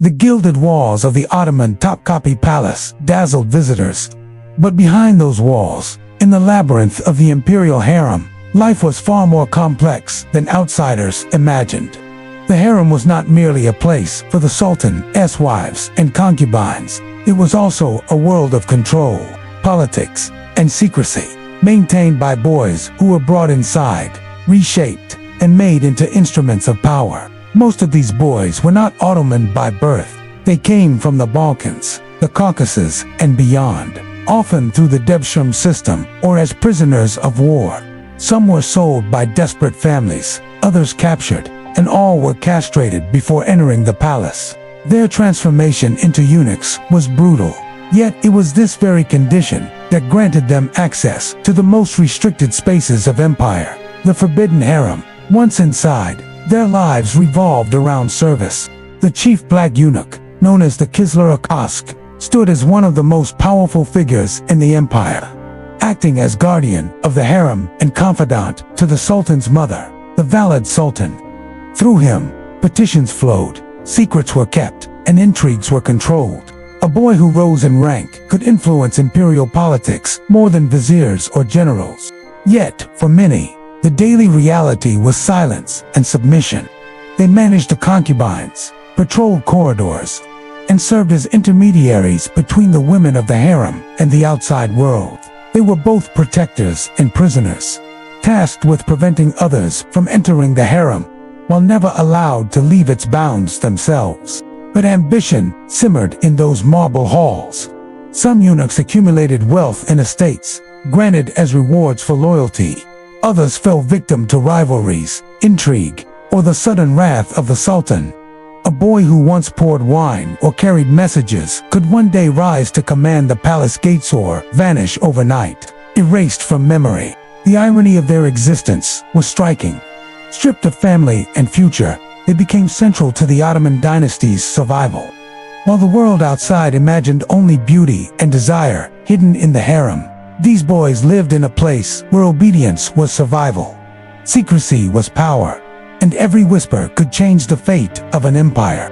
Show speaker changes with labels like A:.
A: The gilded walls of the Ottoman Topkapi Palace dazzled visitors. But behind those walls, in the labyrinth of the imperial harem, life was far more complex than outsiders imagined. The harem was not merely a place for the sultan's wives and concubines. It was also a world of control, politics, and secrecy, maintained by boys who were brought inside, reshaped, and made into instruments of power. Most of these boys were not Ottoman by birth. They came from the Balkans, the Caucasus, and beyond, often through the devshirme system or as prisoners of war. Some were sold by desperate families, others captured, and all were castrated before entering the palace. Their transformation into eunuchs was brutal, yet it was this very condition that granted them access to the most restricted spaces of empire, the forbidden harem. Once inside, their lives revolved around service. The chief black eunuch, known as the Kizlar Ağası, stood as one of the most powerful figures in the empire, acting as guardian of the harem and confidant to the sultan's mother, the Valide Sultan. Through him, petitions flowed, secrets were kept, and intrigues were controlled. A boy who rose in rank could influence imperial politics more than viziers or generals. Yet, for many, the daily reality was silence and submission. They managed the concubines, patrolled corridors, and served as intermediaries between the women of the harem and the outside world. They were both protectors and prisoners, tasked with preventing others from entering the harem, while never allowed to leave its bounds themselves. But ambition simmered in those marble halls. Some eunuchs accumulated wealth and estates, granted as rewards for loyalty. Others fell victim to rivalries, intrigue, or the sudden wrath of the sultan. A boy who once poured wine or carried messages could one day rise to command the palace gates or vanish overnight, erased from memory. The irony of their existence was striking. Stripped of family and future, they became central to the Ottoman dynasty's survival. While the world outside imagined only beauty and desire hidden in the harem, these boys lived in a place where obedience was survival. Secrecy was power, and every whisper could change the fate of an empire.